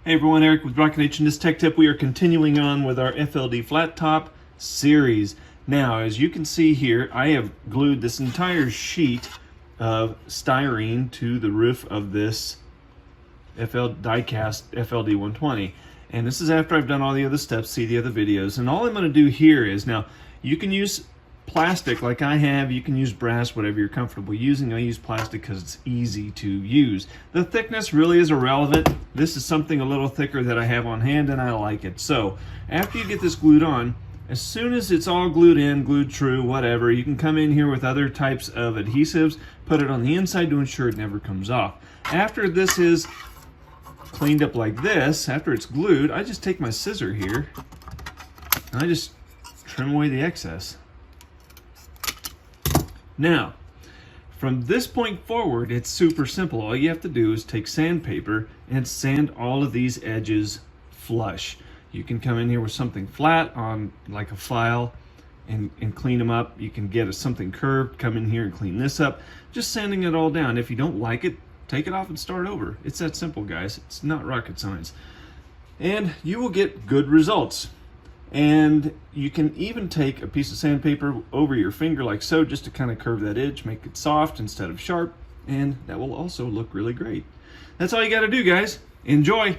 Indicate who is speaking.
Speaker 1: Hey everyone, Eric with Rocket H. In this tech tip, we are continuing on with our FLD flat top series. Now, as you can see here, I have glued this entire sheet of styrene to the roof of this Diecast FLD120. And this is after I've done all the other steps, see the other videos. And all I'm going to do here is, now, you can use plastic like I have, you can use brass, whatever you're comfortable using. I use plastic because it's easy to use. The thickness really is irrelevant. This is something a little thicker that I have on hand and I like it. So after you get this glued on, as soon as it's all glued in, glued true, whatever, you can come in here with other types of adhesives, put it on the inside to ensure it never comes off. After this is cleaned up like this, after it's glued, I just take my scissor here and I just trim away the excess. Now, from this point forward, it's super simple. All you have to do is take sandpaper and sand all of these edges flush. You can come in here with something flat on like a file and clean them up. You can get something curved, come in here and clean this up. Just sanding it all down. If you don't like it, take it off and start over. It's that simple, guys. It's not rocket science. And you will get good results. And you can even take a piece of sandpaper over your finger like so, just to kind of curve that edge, make it soft instead of sharp, and that will also look really great. That's all you got to do, guys. Enjoy!